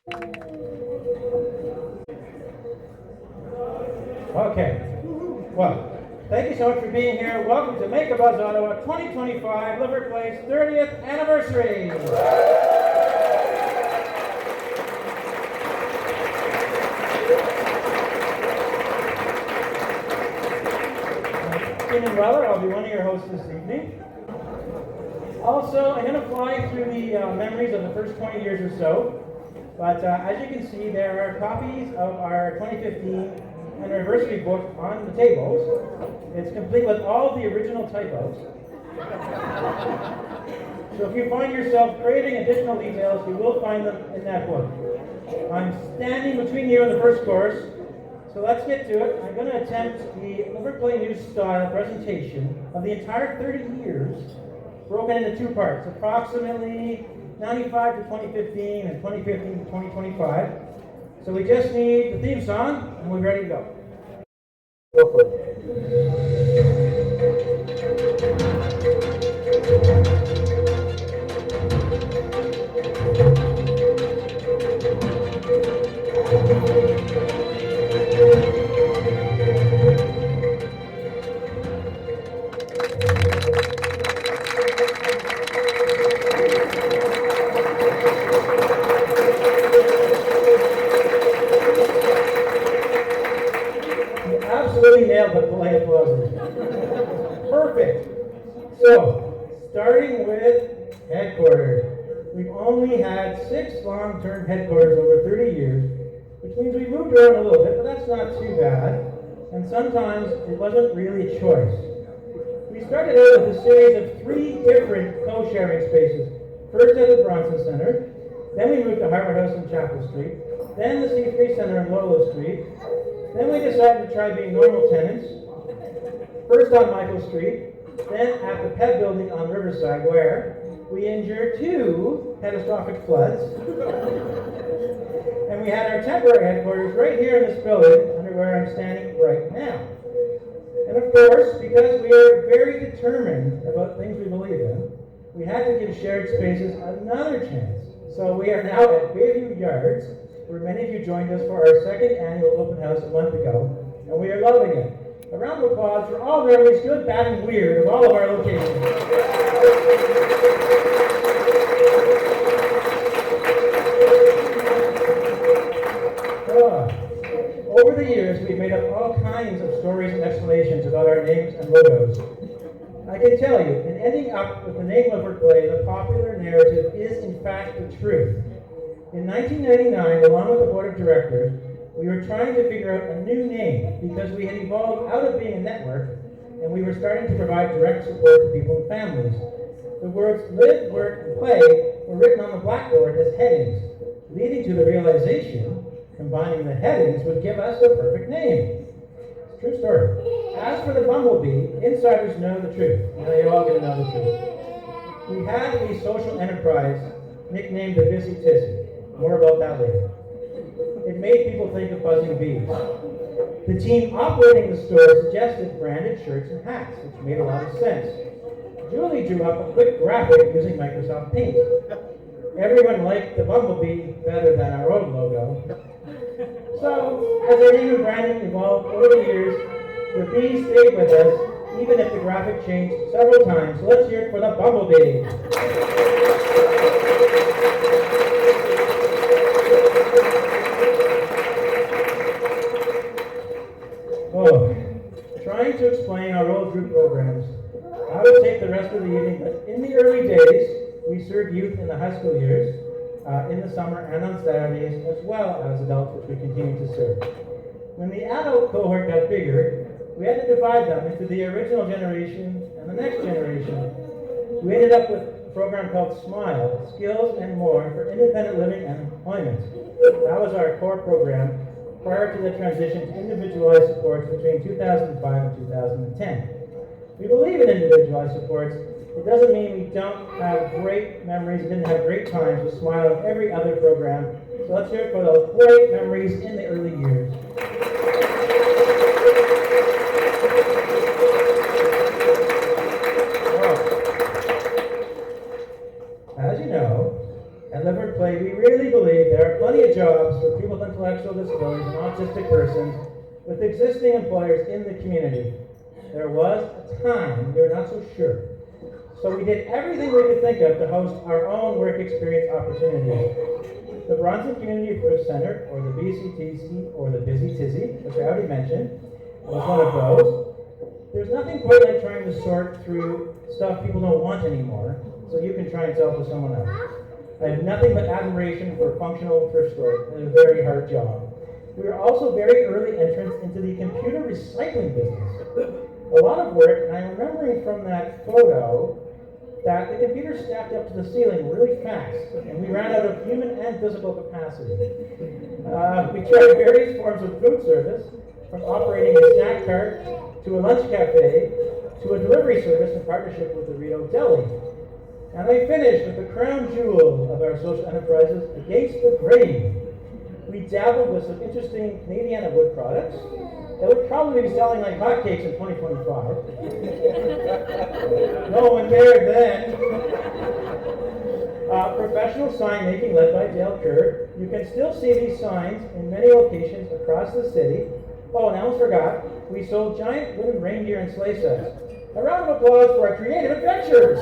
Okay. Well, thank you so much for being here. Welcome to Make A Buzz Ottawa 2025 LiveWorkPlay's 30th anniversary. Keenan Wellar, I'll be one of your hosts this evening. Also, I'm going to fly through the memories of the first 20 years or so. But as you can see, there are copies of our 2015 anniversary book on the tables. It's complete with all the original typos. So if you find yourself creating additional details, you will find them in that book. I'm standing between you and the first course, so let's get to it. I'm going to attempt the LiveWorkPlay News style presentation of the entire 30 years, broken into two parts, approximately 95 to 2015 and 2015 to 2025. So we just need the theme song, and we're ready to go. Go for it. Absolutely nailed the polite applause. Perfect. So, starting with headquarters. We've only had 6 long-term headquarters over 30 years, which means we moved around a little bit, but that's not too bad. And sometimes it wasn't really a choice. We started out with a series of 3 different co-sharing spaces. First at the Bronson Centre, then we moved to Harvard House on Chapel Street, then the C3 Centre on Lolo Street. Then we decided to try being normal tenants, first on Michael Street, then at the PEB building on Riverside, where we endured 2 catastrophic floods. And we had our temporary headquarters right here in this building, under where I'm standing right now. And of course, because we are very determined about things we believe in, we had to give shared spaces another chance. So we are now at Bayview Yards, where many of you joined us for our 2nd annual open house a month ago, and we are loving it. A round of applause for all memories, good, bad, and weird, of all of our locations. Over the years, we've made up all kinds of stories and explanations about our names and logos. I can tell you, in ending up with the name LiveWorkPlay, the popular narrative is in fact the truth. In 1999, along with the board of directors, we were trying to figure out a new name because we had evolved out of being a network and we were starting to provide direct support to people and families. The words live, work, and play were written on the blackboard as headings, leading to the realization combining the headings would give us the perfect name. It's a true story. As for the bumblebee, insiders know the truth. Now you're all going to know the truth. We had a social enterprise nicknamed the Bissy Tissy. More about that later. It made people think of buzzing bees. The team operating the store suggested branded shirts and hats, which made a lot of sense. Julie drew up a quick graphic using Microsoft Paint. Everyone liked the bumblebee better than our own logo. So, as our name and branding evolved over the years, the bee stayed with us, even if the graphic changed several times. So let's hear it for the bumblebee. Trying to explain our old group programs, I will take the rest of the evening, but in the early days, we served youth in the high school years, in the summer and on Saturdays, as well as adults, which we continue to serve. When the adult cohort got bigger, we had to divide them into the original generation and the next generation. We ended up with a program called SMILE, Skills and More for Independent Living and Employment. That was our core program prior to the transition to individualized supports between 2005 and 2010. We believe in individualized supports. It doesn't mean we don't have great memories, didn't have great times with SMILE and every other program. So let's hear it for those great memories in the early years. As you know, at LiveWorkPlay WorkPlay, we really believe there are plenty of jobs for people with intellectual disabilities and autistic persons with existing employers in the community. There was a time we were not so sure. So we did everything we could think of to host our own work experience opportunities. The Bronson Community Event Centre, or the BCTC, or the Busy Tizzy, which I already mentioned, was one of those. There's nothing quite like trying to sort through stuff people don't want anymore, so you can try and sell to someone else. I have nothing but admiration for a functional thrift store. It's a very hard job. We were also very early entrants into the computer recycling business. A lot of work, and I'm remembering from that photo that the computer stacked up to the ceiling really fast, and we ran out of human and physical capacity. We tried various forms of food service, from operating a snack cart to a lunch cafe to a delivery service in partnership with the Rito Deli. And I finished with the crown jewel of our social enterprises, Against the Grain. We dabbled with some interesting Canadiana wood products that would probably be selling like hotcakes in 2025. No one dared then. Professional sign making led by Dale Kerr. You can still see these signs in many locations across the city. Oh, and I almost forgot, we sold giant wooden reindeer and sleigh sets. A round of applause for our creative adventures.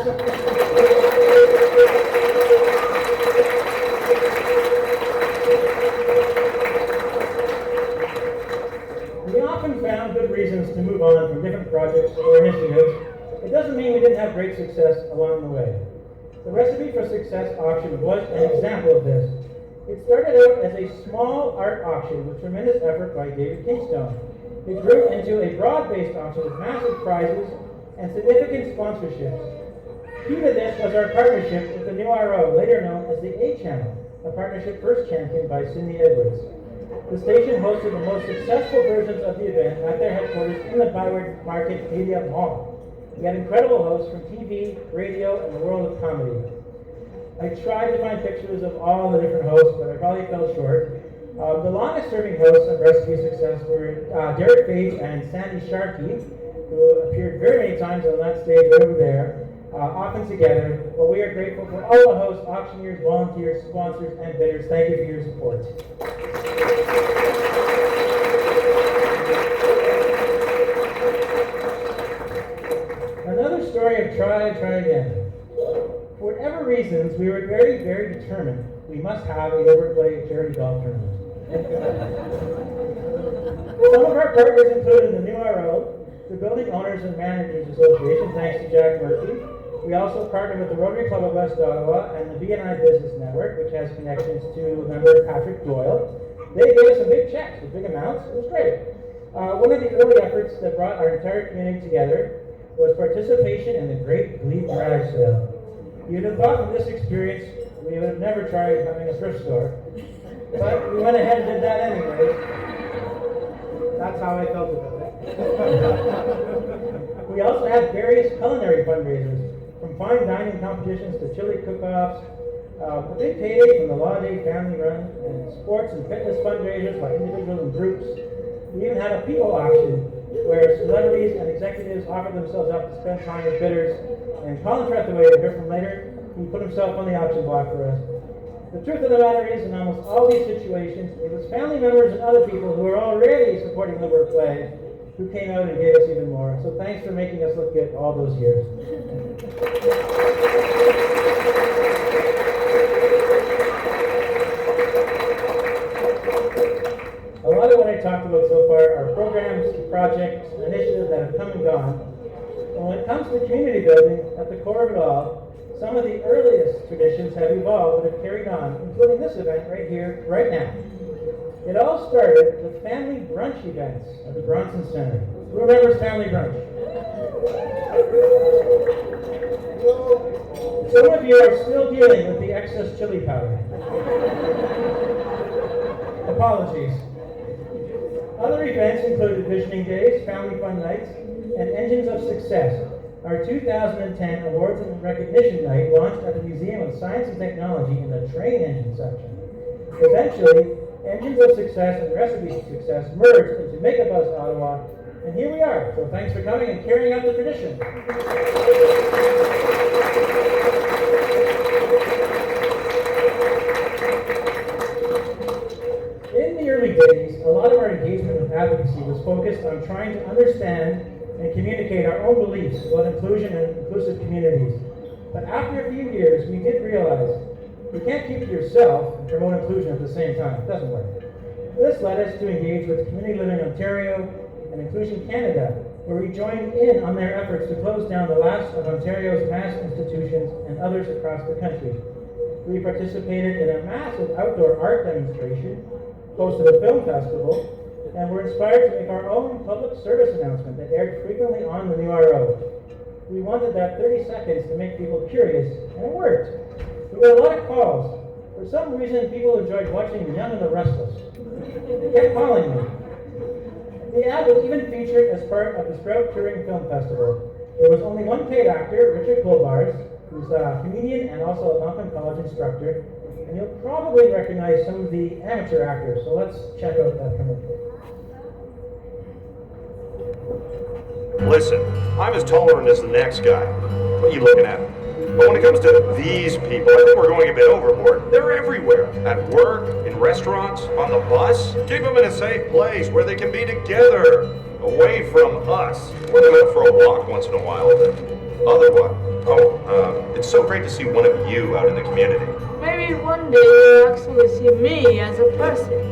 We often found good reasons to move on from different projects or initiatives. It doesn't mean we didn't have great success along the way. The Recipe for Success auction was an example of this. It started out as a small art auction with tremendous effort by David Kingstone. It grew into a broad-based auction with massive prizes and significant sponsorships. Key to this was our partnership with the new RO, later known as the A Channel, a partnership first championed by Cindy Edwards. The station hosted the most successful versions of the event at their headquarters in the Byward Market Media Mall. We had incredible hosts from TV, radio, and the world of comedy. I tried to find pictures of all the different hosts, but I probably fell short. The longest serving hosts of Recipe Success were Derek Page and Sandy Sharkey, who appeared very many times on that stage over there, often together. But we are grateful for all the hosts, auctioneers, volunteers, sponsors, and bidders. Thank you for your support. Another story of try again. For whatever reasons, we were very, very determined we must have a LiveWorkPlay charity golf tournament. Some of our partners included the new RO, the Building Owners and Managers Association, thanks to Jack Murphy. We also partnered with the Rotary Club of West Ottawa and the BNI Business Network, which has connections to member Patrick Doyle. They gave us some big checks with big amounts. It was great. One of the early efforts that brought our entire community together was participation in the Great Glebe Garage Sale. You'd have thought from this experience we would have never tried having a thrift store, but we went ahead and did that anyway. That's how I felt about it. We also had various culinary fundraisers, from fine dining competitions to chili cook-offs, a big payday from the Law Day Family Run, and sports and fitness fundraisers by individuals and groups. We even had a people auction where celebrities and executives offered themselves up to spend time with bidders. And Colin Trethaway, we'll hear from later, he put himself on the auction block for us. The truth of the matter is, in almost all these situations, it was family members and other people who were already supporting LiveWorkPlay who came out and gave us even more. So thanks for making us look good all those years. A lot of what I talked about so far are programs, projects, and initiatives that have come and gone. And when it comes to community building, at the core of it all, some of the earliest traditions have evolved and have carried on, including this event right here, right now. It all started with family brunch events at the Bronson Centre. Who remembers family brunch? Some of you are still dealing with the excess chili powder. Apologies. Other events included visioning days, family fun nights, and engines of success. Our 2010 Awards and Recognition Night launched at the Museum of Science and Technology in the train engine section. Eventually, Engines of Success and Recipes of Success merged into Make A Buzz Ottawa, and here we are. So thanks for coming and carrying out the tradition. focused on trying to understand and communicate our own beliefs about inclusion and inclusive communities. But after a few years, we did realize you can't keep to yourself and promote inclusion at the same time. It doesn't work. This led us to engage with Community Living Ontario and Inclusion Canada, where we joined in on their efforts to close down the last of Ontario's mass institutions and others across the country. We participated in a massive outdoor art demonstration, hosted a film festival, and were inspired to make our own public service announcement that aired frequently on the new RO. We wanted that 30 seconds to make people curious, and it worked. We got a lot of calls. For some reason, people enjoyed watching Young and the Restless. They kept calling me. The ad was even featured as part of the Sprout Touring Film Festival. There was only one paid actor, Richard Colbars, who's a comedian and also a Mountain College instructor, and you'll probably recognize some of the amateur actors, so let's check out that commercial. Listen, I'm as tolerant as the next guy. What are you looking at? But when it comes to these people, I think we're going a bit overboard. They're everywhere. At work, in restaurants, on the bus. Keep them in a safe place where they can be together, away from us. We're them out for a walk once in a while. Otherwise, it's so great to see one of you out in the community. Maybe one day you'll actually see me as a person.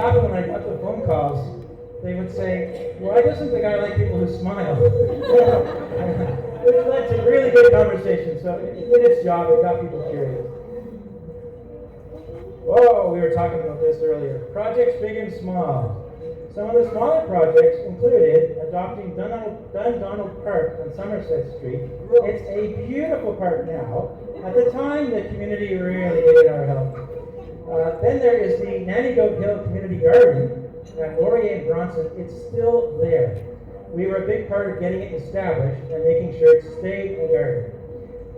When I got the phone calls, they would say, "Why doesn't the guy like people who smile?" Which led to really good conversation. So it did its job. It got people curious. Whoa, we were talking about this earlier. Projects big and small. Some of the smaller projects included adopting Dundonald Park on Somerset Street. It's a beautiful park now. At the time, the community really needed our help. Then there is the Nanny Goat Hill Community Garden at Laurier and Bronson. It's still there. We were a big part of getting it established and making sure it stayed a garden.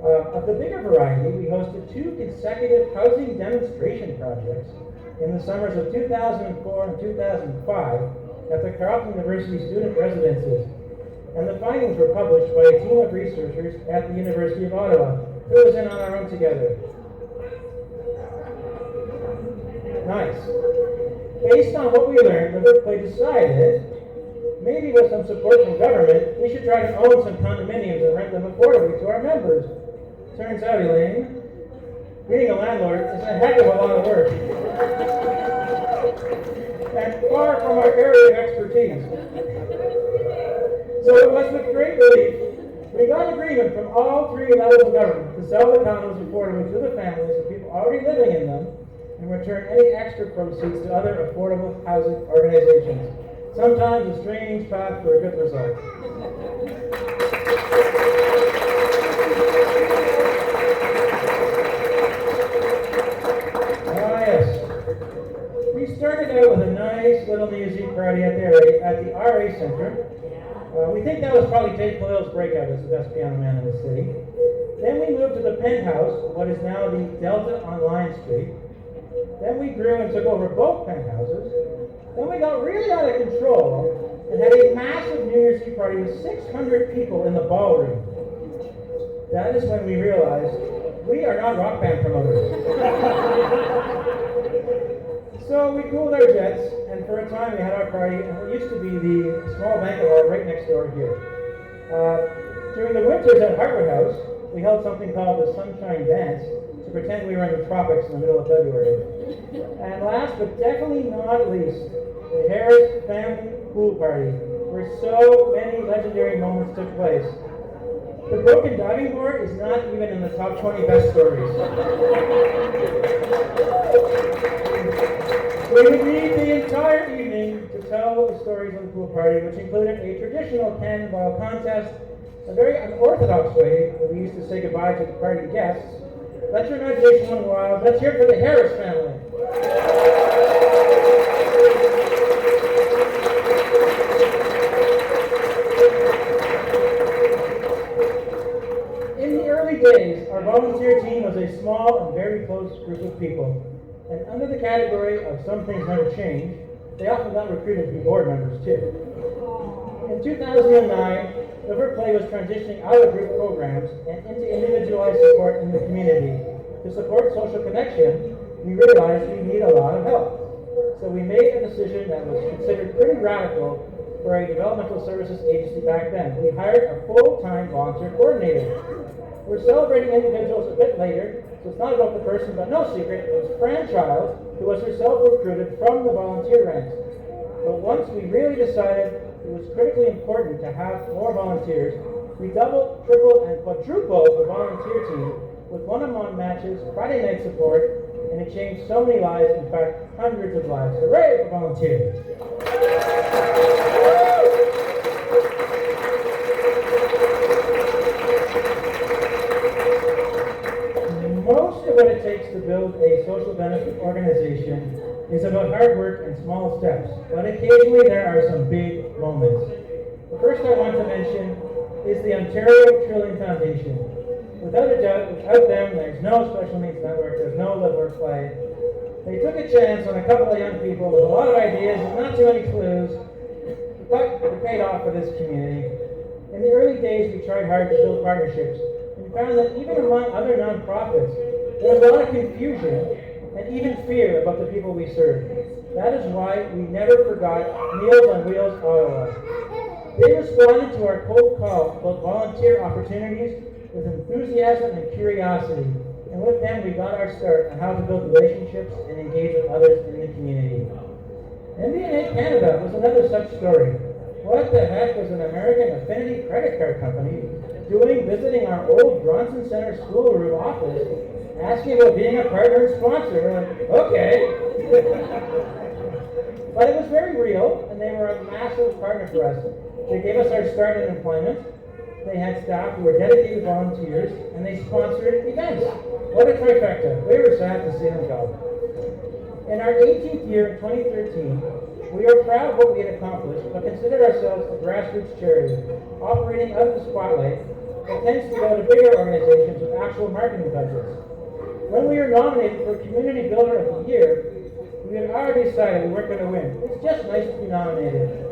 Of the bigger variety, we hosted 2 consecutive housing demonstration projects in the summers of 2004 and 2005 at the Carleton University student residences. And the findings were published by a team of researchers at the University of Ottawa. Who was in on our own together? Nice. Based on what we learned, LiveWorkPlay decided, maybe with some support from government, we should try to own some condominiums and rent them affordably to our members. Turns out, Elaine, being a landlord is a heck of a lot of work. And far from our area of expertise. So it was with great relief we got agreement from all 3 levels of government to sell the condos affordably to the families of people already living in them, and return any extra proceeds to other affordable housing organizations. Sometimes a strange path for a good result. Ah, yes. We started out with a nice little music party at the RA Centre. We think that was probably Dave Khalil's breakout as the best piano man in the city. Then we moved to the penthouse, what is now the Delta on Lion Street. Then we grew and took over both penthouses. Then we got really out of control and had a massive New Year's Eve party with 600 people in the ballroom. That is when we realized we are not rock band promoters. So we cooled our jets, and for a time we had our party in what used to be the small banquet hall right next door here. During the winters at Hartwood House, we held something called the Sunshine Dance to pretend we were in the tropics in the middle of February. And last but definitely not least, the Harris Family Pool Party, where so many legendary moments took place. The broken diving board is not even in the top 20 best stories. We would need the entire evening to tell the stories of the pool party, which included a traditional cannonball contest, a very unorthodox way that we used to say goodbye to the party guests. Let your imagination run wild. Let's hear it for the Harris family. In the early days, our volunteer team was a small and very close group of people. And under the category of some things never change, they often got recruited to be board members too. In 2009, LiveWorkPlay was transitioning out of group programs and into individualized support in the community. To support social connection, we realized we need a lot of help. So we made a decision that was considered pretty radical for a developmental services agency back then. We hired a full-time volunteer coordinator. We're celebrating individuals a bit later, so it's not about the person, but no secret, it was Fran Child, who was herself recruited from the volunteer ranks. But once we really decided it was critically important to have more volunteers, we doubled, tripled, and quadrupled the volunteer team with one-on-one matches, Friday night support, and it changed so many lives, in fact, hundreds of lives. Hooray for volunteers! Most of what it takes to build a social benefit organization is about hard work and small steps, but occasionally there are some big moments. The first I want to mention is the Ontario Trillium Foundation. Without a doubt, without them, there's no Special Needs Network, there's no LiveWorkPlay. They took a chance on a couple of young people with a lot of ideas and not too many clues, but it paid off for this community. In the early days, we tried hard to build partnerships, and found that even among other nonprofits, there was a lot of confusion and even fear about the people we serve. That is why we never forgot Meals on Wheels Ottawa. They responded to our cold call about volunteer opportunities with enthusiasm and curiosity, and with them we got our start on how to build relationships and engage with others in the community. MBNA Canada was another such story. What the heck was an American Affinity credit card company doing visiting our old Bronson Center schoolroom office, asking about being a partner and sponsor? We're like, okay. But it was very real, and they were a massive partner for us. They gave us our start in employment. They had staff who were dedicated volunteers, and they sponsored events. What a trifecta. We were sad to see them go. In our 18th year in 2013, we are proud of what we had accomplished, but considered ourselves a grassroots charity, operating out of the spotlight that tends to go to bigger organizations with actual marketing budgets. When we were nominated for Community Builder of the Year, we had already decided we weren't going to win. It's just nice to be nominated.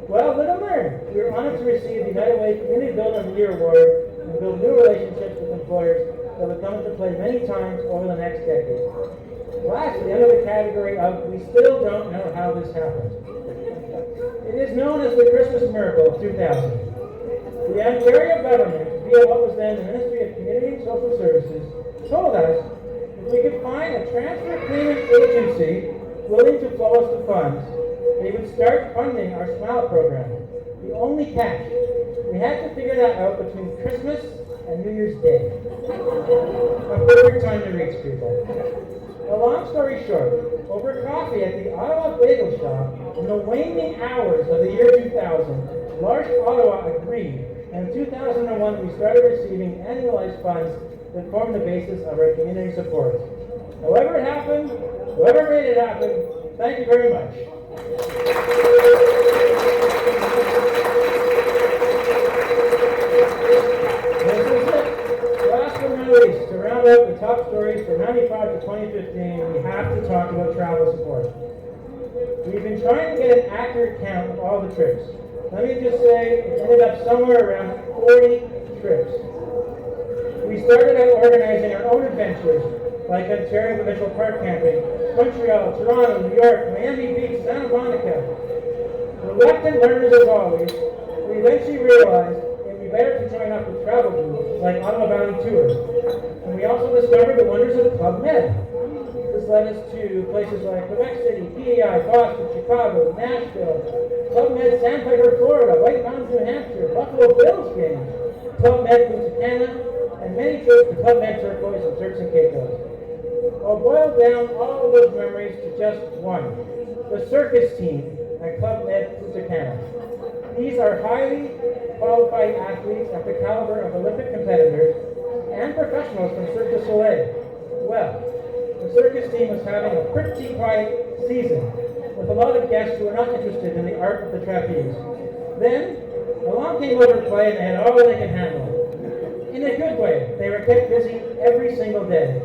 Well, little learned. We were honored to receive the United Way Community Builder of the Year award and build new relationships with employers that would come into play many times over the next decade. Lastly, under the category of we still don't know how this happened. It is known as the Christmas miracle of 2000. The Ontario government, via what was then the Ministry of Community and Social Services, told us if we could find a transfer payment agency willing to flow us the funds, they would start funding our SMILE program. The only catch, we had to figure that out between Christmas and New Year's Day. A perfect time to reach people. A long story short, over coffee at the Ottawa Bagel Shop, in the waning hours of the year 2000, Large Ottawa agreed, and in 2001 we started receiving annualized funds that formed the basis of our community support. However it happened, whoever made it happen, thank you very much. This is it. Last but not least, to round out the top stories for 95 to 2015, we have to talk about travel support. We've been trying to get an accurate count of all the trips. Let me just say, it ended up somewhere around 40 trips. We started out organizing our own adventures, like Ontario Provincial Park Camping, Montreal, Toronto, New York, Miami Beach, Santa Monica. Reluctant learners as always, we eventually realized it would be better to join up with travel groups like Ottawa Valley Tours. And we also discovered the wonders of Club Med. This led us to places like Quebec City, PEI, Boston, Chicago, Nashville, Club Med Sandpiper, Florida, White Mountains, New Hampshire, Buffalo Bills games, Club Med Punta Cana, and many trips to Club Med Turquoise and Turks and Caicos. I'll boil down all of those memories to just one: the circus team at Club Med Punta Cana. These are highly qualified athletes at the caliber of Olympic competitors and professionals from Cirque du Soleil. Well, the circus team was having a pretty quiet season, with a lot of guests who were not interested in the art of the trapeze. Then, along came LiveWorkPlay and they had all they could handle. In a good way, they were kept busy every single day.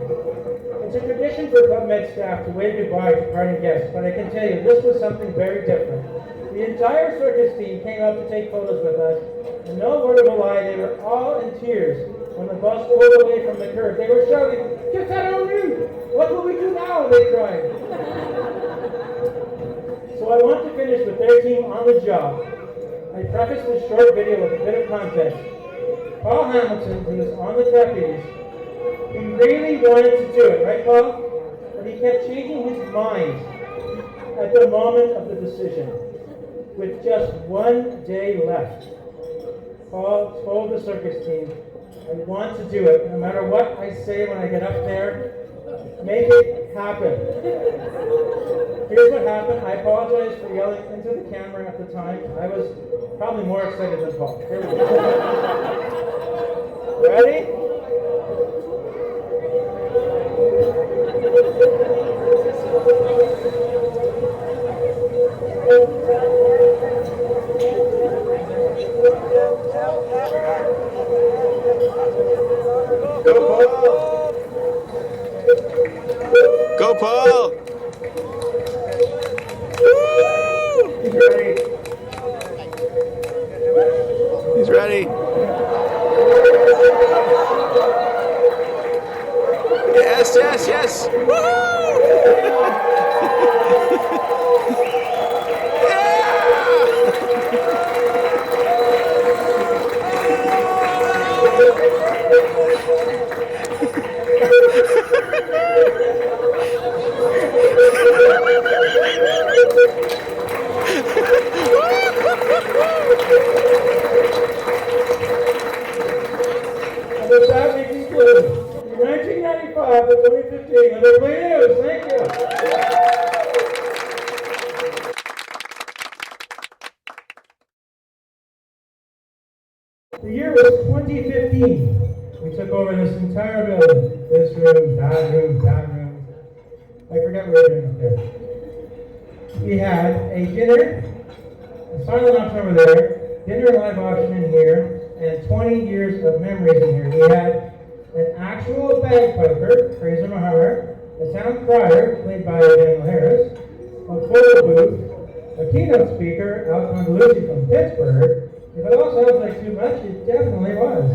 It's a tradition for Club Med staff to wave goodbye to parting guests, but I can tell you this was something very different. The entire circus team came up to take photos with us, and no word of a lie, they were all in tears when the bus pulled away from the curb. They were shouting, "Just had our route! What will we do now?" they cried. So I want to finish with their team on the job. I preface this short video with a bit of context. Paul Hamilton, who was on the trapeze, he really wanted to do it, right, Paul? But he kept changing his mind at the moment of the decision. With just 1 day left, Paul told the circus team, "I want to do it. No matter what I say when I get up there, make it happen." Here's what happened. I apologize for yelling into the camera at the time. I was probably more excited than Paul. Here we go. Ready? Go, Paul! Go, Paul! He's ready. He's ready. Yes, yes, yes. And with that, we conclude the 1995 to 2015 LiveWorkPlay News. Thank you. The year was 2015. We took over this entire building. This room, that room, that room. I forgot what we were doing up there. We had a dinner, a silent auction over there, dinner and live auction in here, and 20 years of memories in here. We had an actual bagpiper, Fraser Mahar, a town crier, played by Daniel Harris, a photo booth, a keynote speaker, Al Convolucci from Pittsburgh. If it all sounds like too much, it definitely was.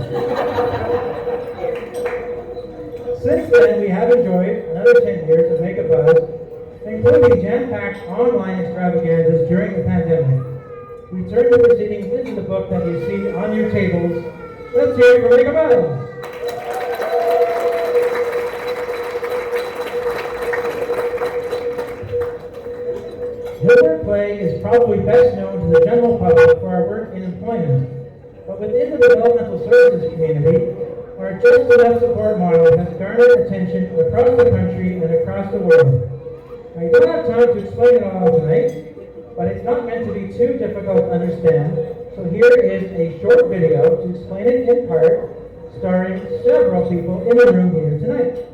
Since then, we have enjoyed another 10 years of Make a Buzz, including jam-packed online extravaganzas during the pandemic. We turn the proceedings into the book that you see on your tables. Let's hear it for Make a Buzz. LiveWorkPlay is probably best known to the general public for our work in employment, but within the developmental services community, our Just Enough support model has garnered attention across the country and across the world. I don't have time to explain it all tonight, but it's not meant to be too difficult to understand, so here is a short video to explain it in part, starring several people in the room here tonight.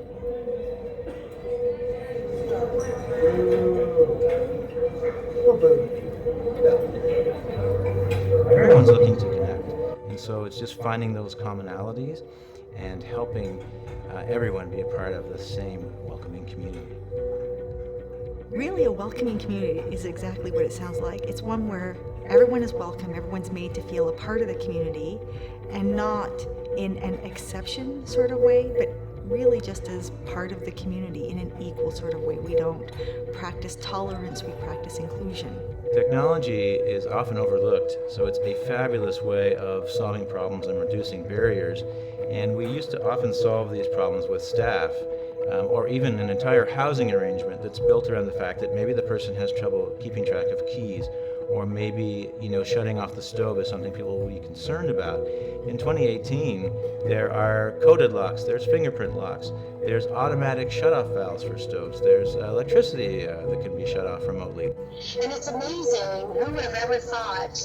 Everyone's looking to connect, and so it's just finding those commonalities and helping everyone be a part of the same welcoming community. Really, a welcoming community is exactly what it sounds like. It's one where everyone is welcome, everyone's made to feel a part of the community, and not in an exception sort of way, but really just as part of the community in an equal sort of way. We don't practice tolerance, we practice inclusion. Technology is often overlooked, so it's a fabulous way of solving problems and reducing barriers. And we used to often solve these problems with staff, or even an entire housing arrangement that's built around the fact that maybe the person has trouble keeping track of keys, or maybe, shutting off the stove is something people will be concerned about. In 2018, there are coded locks, there's fingerprint locks, there's automatic shut-off valves for stoves, there's electricity that can be shut off remotely. And it's amazing, who would have ever thought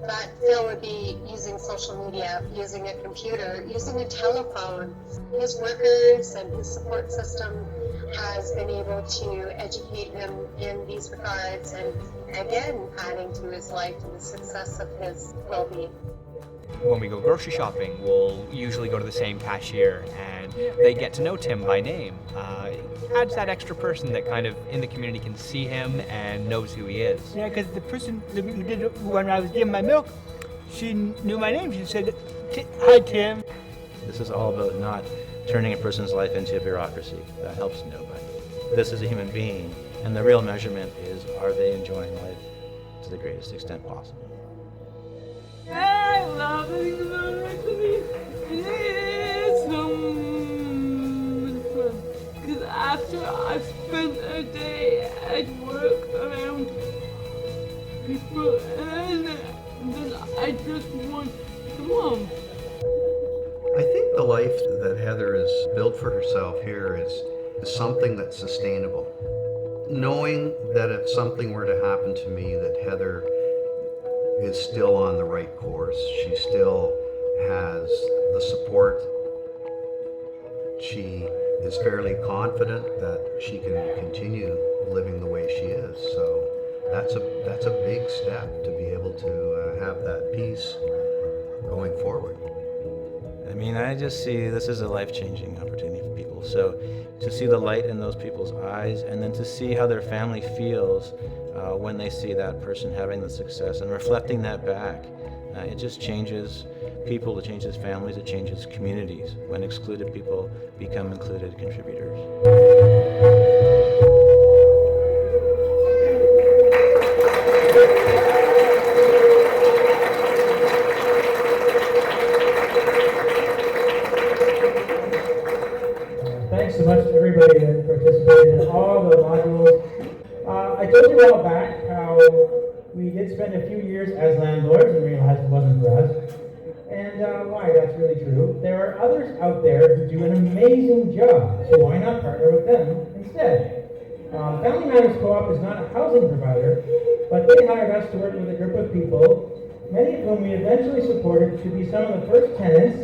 that Phil would be using social media, using a computer, using a telephone. His workers and his support system has been able to educate him in these regards, and again, adding to his life and the success of his well-being. When we go grocery shopping, we'll usually go to the same cashier, and they get to know Tim by name. Adds that extra person that kind of in the community can see him and knows who he is. Yeah, because the person who did it when I was giving my milk, she knew my name. She said, "Hi, Tim." This is all about not turning a person's life into a bureaucracy. That helps nobody. This is a human being, and the real measurement is, are they enjoying life to the greatest extent possible? I love it about actually. It's so much fun. Because after I've spent a day at work around people, and then I just want to come home. I think the life that Heather has built for herself here is something that's sustainable. Knowing that if something were to happen to me, that Heather is still on the right course. She still has the support. She is fairly confident that she can continue living the way she is. So that's a big step to be able to have that peace going forward. I mean, I just see this as a life-changing opportunity for people. So to see the light in those people's eyes, and then to see how their family feels when they see that person having the success and reflecting that back, it just changes people, it changes families, it changes communities when excluded people become included contributors. Thanks so much to everybody that participated in all the modules. I told you a while back how we did spend a few years as landlords and realized it wasn't for us. And why that's really true. There are others out there who do an amazing job, so why not partner with them instead? Family Matters Co-op is not a housing provider, but they hired us to work with a group of people, many of whom we eventually supported to be some of the first tenants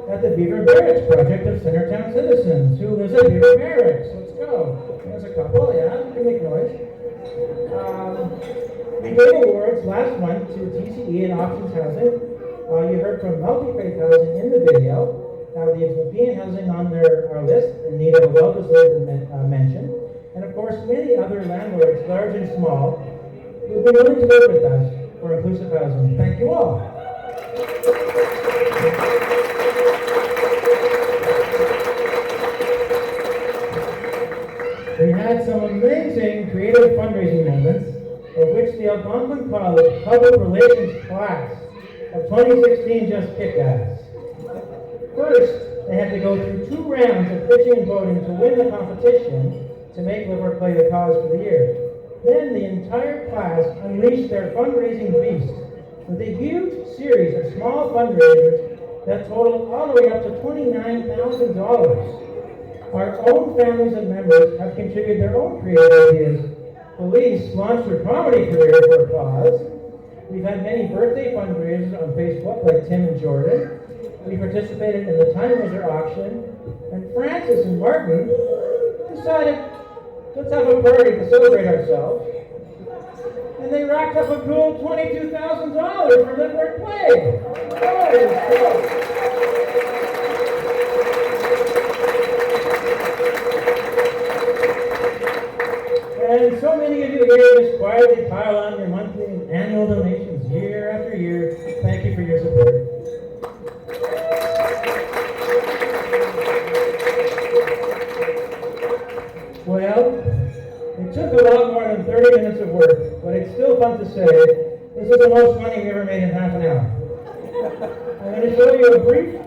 at the Beaver Barracks project of Centertown citizens. Who lives at Beaver Barracks? Let's go. There's a couple, yeah, you can make noise. We gave awards last month to TCE and Options Housing. You heard from Multi-Faith Housing in the video. Now the Ethiopian Housing on our list in need of a well-deserved mention. And of course, many other landlords, large and small, who've been willing to work with us for inclusive housing. Thank you all. We had some amazing creative fundraising moments, of which the Algonquin College Public Relations class of 2016 just kicked ass. First, they had to go through 2 rounds of pitching and voting to win the competition to make LiveWorkPlay the cause for the year. Then the entire class unleashed their fundraising beast with a huge series of small fundraisers that totaled all the way up to $29,000. Our own families and members have contributed their own creative ideas. Police launched their comedy career for a cause. We've had many birthday fundraisers on Facebook, like Tim and Jordan. We participated in the Time Measure auction. And Francis and Martin decided, let's have a party to celebrate ourselves. And they racked up a cool $22,000 for LiveWorkPlay. And so many of you here just quietly pile on your monthly and annual donations year after year. Thank you for your support. Well, it took a lot more than 30 minutes of work, but it's still fun to say this is the most money we ever made in half an hour. I'm going to show you a brief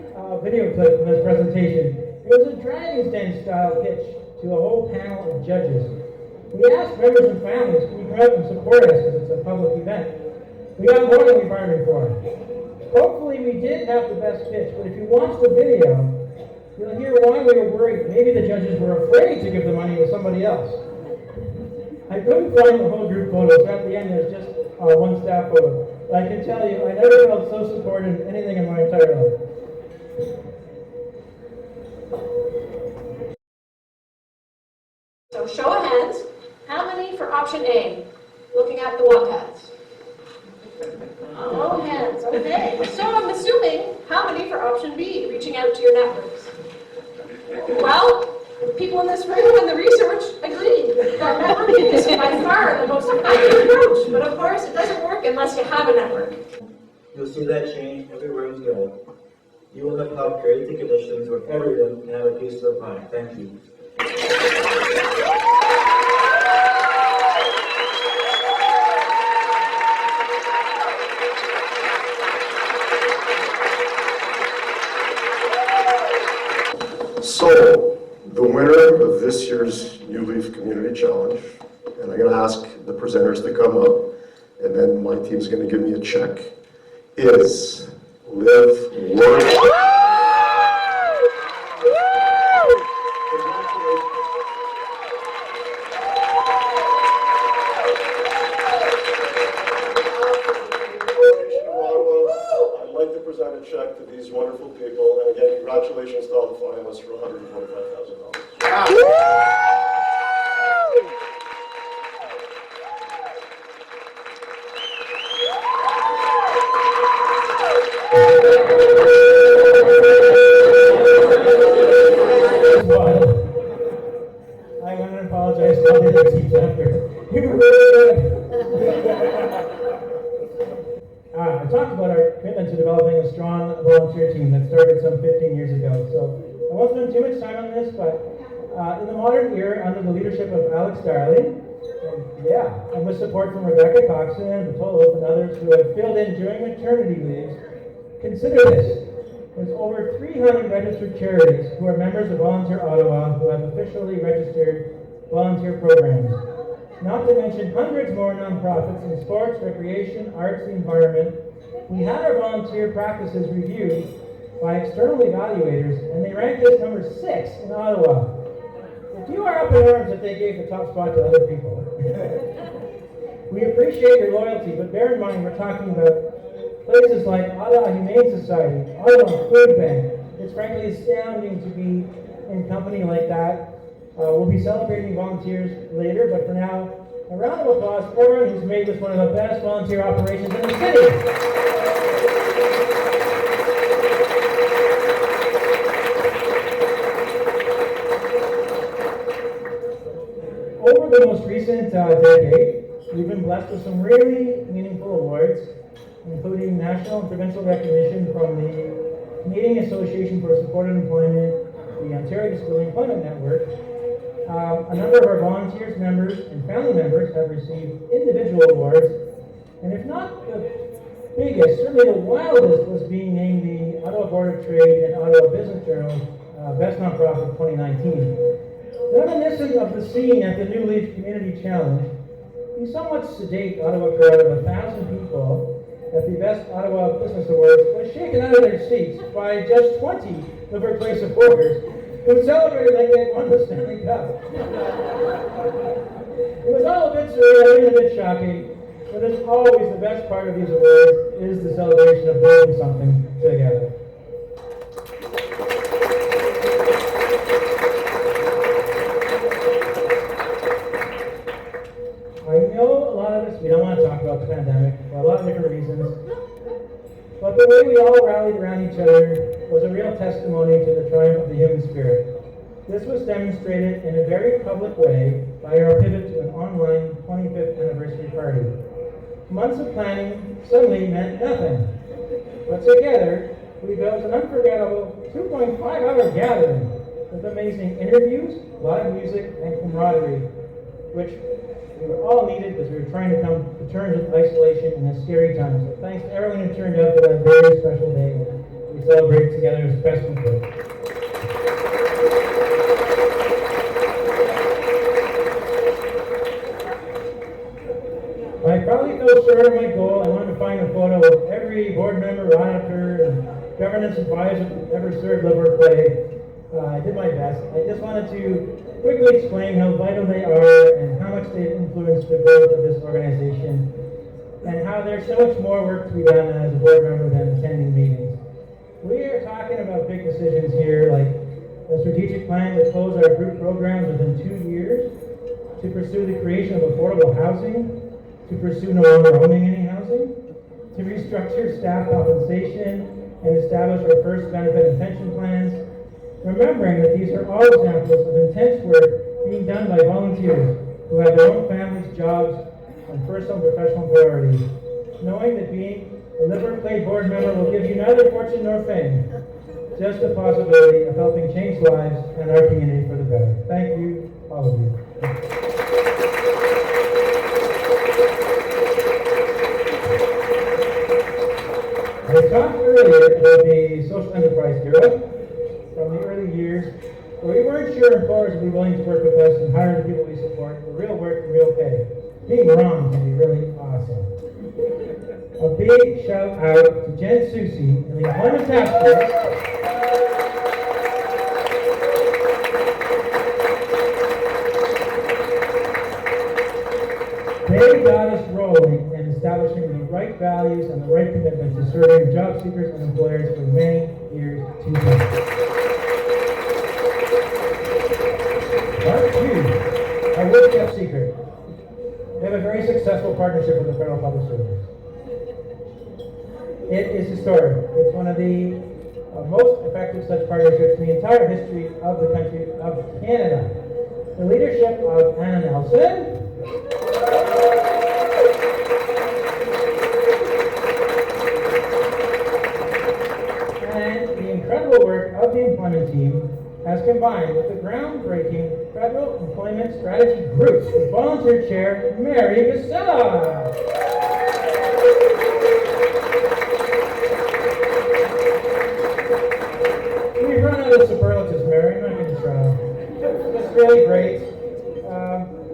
video clip from this presentation. It was a Dragon's Den style pitch to a whole panel of judges. We asked members and families to come out and support us because it's a public event. We got more than we bargained for. Hopefully we did have the best pitch, but if you watch the video, you'll hear why we were worried. Maybe the judges were afraid to give the money to somebody else. I couldn't find the whole group photos. At the end, there's just one staff photo. But I can tell you, I never felt so supported in anything in my entire life. So show of hands, how many for option A? Looking at the wattpads. All hands, okay. So I'm assuming, how many for option B, reaching out to your networks? Well, people in this room and the research agreed that networking is by far the most effective approach, but of course it doesn't work unless you have a network. You'll see that change everywhere you go. You will have helped create the conditions where everyone can have a piece of the pie. Thank you. So, the winner of this year's New Leaf Community Challenge, and I'm going to ask the presenters to come up, and then my team's going to give me a check, is LiveWork. I'd like to present a check to these wonderful people, and again, congratulations to all the finalists for $145,000. I want to apologize to all the other teams after. You were really good. I talked about our commitment to developing a strong volunteer team that started some 15 years ago. So I won't spend too much time on this, but in the modern era, under the leadership of Alex Darling, and with support from Rebecca Coxon, Batolo, and others who have filled in during maternity leaves, consider this. There's over 300 registered charities who are members of Volunteer Ottawa who have officially registered volunteer programs. Not to mention hundreds more nonprofits in sports, recreation, arts, and environment. We had our volunteer practices reviewed by external evaluators, and they ranked us number 6 in Ottawa. If you are up in arms that they gave the top spot to other people, we appreciate your loyalty, but bear in mind we're talking about places like Ottawa Humane Society, Ottawa Food Bank. It's frankly astounding to be in company like that. We'll be celebrating volunteers later, but for now, a round of applause for everyone who's made this one of the best volunteer operations in the city. Over the most recent decade, we've been blessed with some really meaningful awards, including national and provincial recognition from the Canadian Association for Supported Employment, the Ontario School Employment Network. A number of our volunteers, members, and family members have received individual awards, and if not the biggest, certainly the wildest was being named the Ottawa Board of Trade and Ottawa Business Journal's Best Nonprofit 2019. Reminiscent of the scene at the New Leaf Community Challenge, the somewhat sedate Ottawa crowd of 1,000 people at the Best Ottawa Business Awards was shaken out of their seats by just 20 LiveWorkPlay supporters who celebrated like they had won the Stanley Cup. It was all a bit surreal and a bit shocking, but as always, the best part of these awards is the celebration of building something together. I know a lot of us, we don't want to talk about the pandemic for a lot of different reasons, but the way we all rallied around each other was a real testimony to the triumph of the human spirit. This was demonstrated in a very public way by our pivot to an online 25th anniversary party. Months of planning suddenly meant nothing, but together we built an unforgettable 2.5-hour gathering with amazing interviews, live music, and camaraderie, which we were all needed because we were trying to come to terms with isolation in a scary time. So thanks to everyone who turned out for that very special day. We celebrate together as Preston did. I probably fell short of my goal. I wanted to find a photo of every board member, auditor, and governance advisor who ever served LiveWorkPlay. I did my best. I just wanted to quickly explain how vital they are and how much they've influenced the growth of this organization, and how there's so much more work to be done as a board member than attending meetings. We are talking about big decisions here, like a strategic plan to close our group programs within 2 years, to pursue the creation of affordable housing, to pursue no longer owning any housing, to restructure staff compensation and establish our first benefit and pension plans, remembering that these are all examples of intense work being done by volunteers who have their own families, jobs, and personal and professional priorities, knowing that being a LiveWorkPlay board member will give you neither fortune nor fame, just the possibility of helping change lives and our community for the better. Thank you, all of you. I talked earlier about the social enterprise era from the early years, where we weren't sure employers would be willing to work with us and hire the people we support for real work and real pay. Being wrong can be really awesome. A big shout out to Jen Susie and the Employment Task Force. They got us rolling and establishing the right values and the right commitment to serving job seekers and employers for many years to come. Part 2, our work kept secret. We have a very successful partnership with the Federal Public Service. It is historic. It's one of the most effective such partnerships in the entire history of the country of Canada. The leadership of Anna Nelson, and the incredible work of the employment team has combined with the groundbreaking Federal Employment Strategy Group with volunteer chair Mary Vasilla. We've run out of superlatives, Mary. I'm not going to try. It's really great.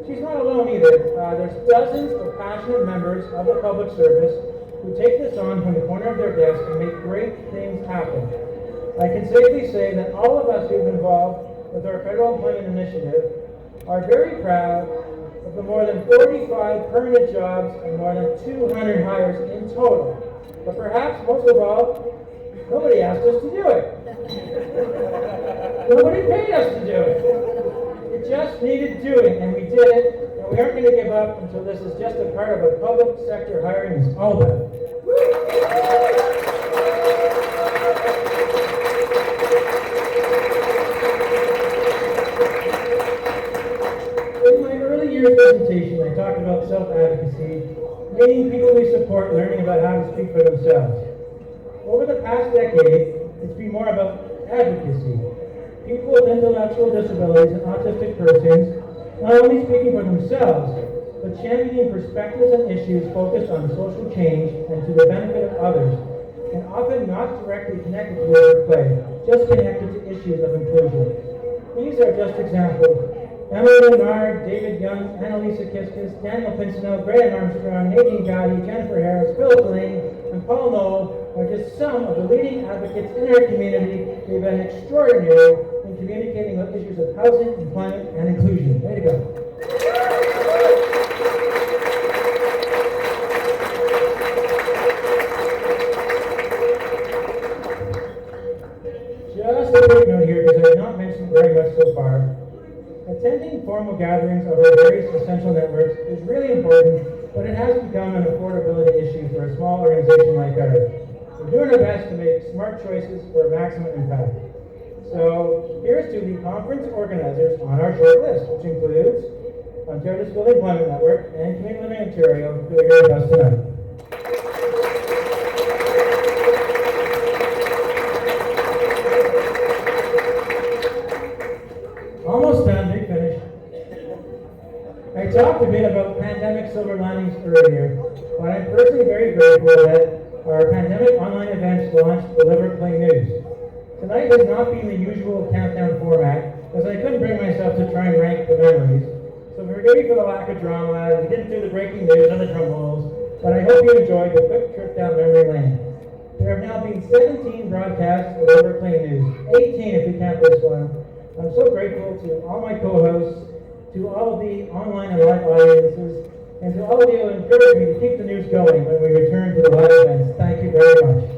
She's not alone either. There's dozens of passionate members of the public service who take this on from the corner of their desk and make great things happen. I can safely say that all of us who've been involved with our federal employment initiative are very proud of the more than 45 permanent jobs and more than 200 hires in total. But perhaps most of all, nobody asked us to do it. Nobody paid us to do it. It just needed doing, and we did it, and we aren't going to give up until this is just a part of what public sector hiring is all about. In my early years presentation, I talked about self-advocacy, meaning people we support learning about how to speak for themselves. Over the past decade, it's been more about advocacy. People with intellectual disabilities and autistic persons not only speaking for themselves, but championing perspectives and issues focused on social change and to the benefit of others, and often not directly connected to LiveWorkPlay, just connected to issues of inclusion. These are just examples. Emily Leonard, David Young, Annalisa Kiskus, Daniel Pincinel, Graham Armstrong, Nadine Gowdy, Jennifer Harris, Philip Lane, and Paul Knoll are just some of the leading advocates in our community. They've been extraordinary in communicating on issues of housing, employment, and inclusion. Way to go. Just a quick note here, because I have not mentioned very much so far. Attending formal gatherings of our various essential networks is really important, but it has become an affordability issue for a small organization like ours. We're doing our best to make smart choices for maximum impact. So here's to the conference organizers on our short list, which includes Ontario School Employment Network and Community Living Ontario, who are here with us tonight. Almost done, big finish. I talked a bit about pandemic silver linings earlier, but I'm personally very grateful that our pandemic online events launched the LiveWorkPlay News. Tonight has not been the usual countdown format, as I couldn't bring myself to try and rank the memories. So forgive me for the lack of drama, we didn't do the breaking news and the drum rolls, but I hope you enjoyed the quick trip down memory lane. There have now been 17 broadcasts of LiveWorkPlay News, 18 if we count this one. I'm so grateful to all my co-hosts, to all of the online and live audiences, and to all of you who encourage me to keep the news going when we return to the live events. Thank you very much.